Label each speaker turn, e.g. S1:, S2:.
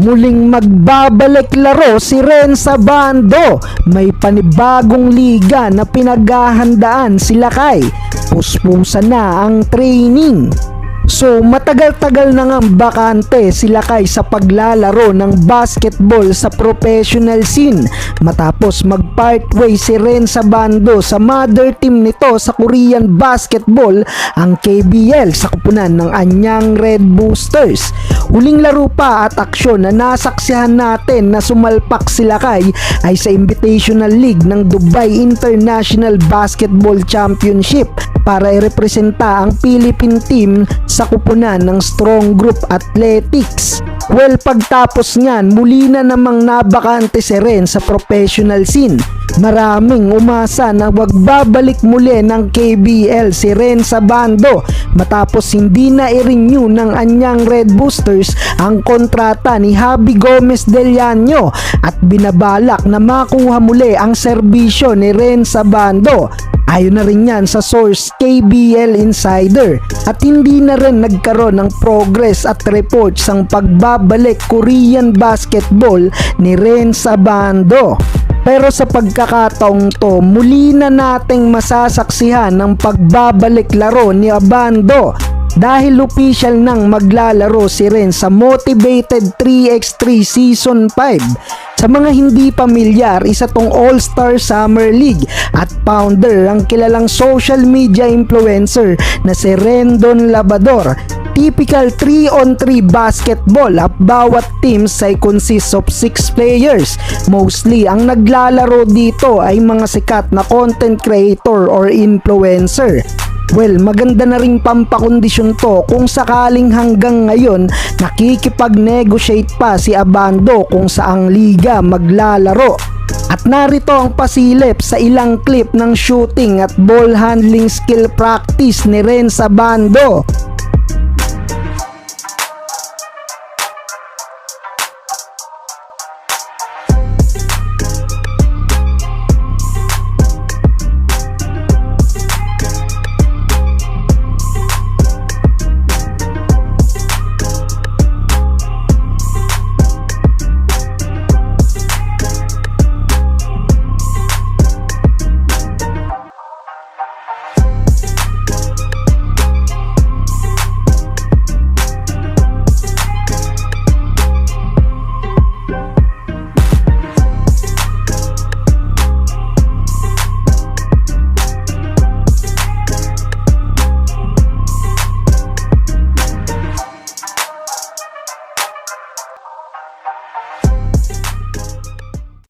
S1: Muling magbabalik laro si Renza Bando. May panibagong liga na pinaghahandaan sila kay. Puspusan na ang training. So matagal-tagal na ngang bakante sila kay sa paglalaro ng basketball sa professional scene matapos mag-part way si Renza Bando sa mother team nito sa Korean basketball, ang KBL, sa kupunan ng Anyang Red Boosters. Huling laro pa at aksyon na nasaksihan natin na sumalpak sila kay ay sa Invitational League ng Dubai International Basketball Championship para i-representa ang Philippine team sa kupunan ng Strong Group Athletics. Well, pagtapos niyan, muli na namang nabakante si Ren sa professional scene. Maraming umasa na magbabalik muli ng KBL si Renza Bando matapos hindi na i-renew ng Anyang Red Boosters ang kontrata ni Javi Gomez Del Llano at binabalak na makuha muli ang serbisyo ni Renza Bando. Ayon na rin yan sa source KBL Insider, at hindi na rin nagkaroon ng progress at reports ang pagbabalik Korean basketball ni Renza Bando. Pero sa pagkakataong to, muli na nating masasaksihan ang pagbabalik laro ni Bando dahil official nang maglalaro si Ren sa Motivated 3x3 Season 5. Sa mga hindi pamilyar, isa tong All-Star Summer League at founder ang kilalang social media influencer na si Rendon Labador. Typical 3-on-3 basketball at bawat teams ay consists of 6 players. Mostly ang naglalaro dito ay mga sikat na content creator or influencer. Well, maganda na ring pampakondisyon to kung sakaling hanggang ngayon nakikipag-negotiate pa si Bando kung saang liga maglalaro. At narito ang pasilip sa ilang clip ng shooting at ball handling skill practice ni Renza Bando.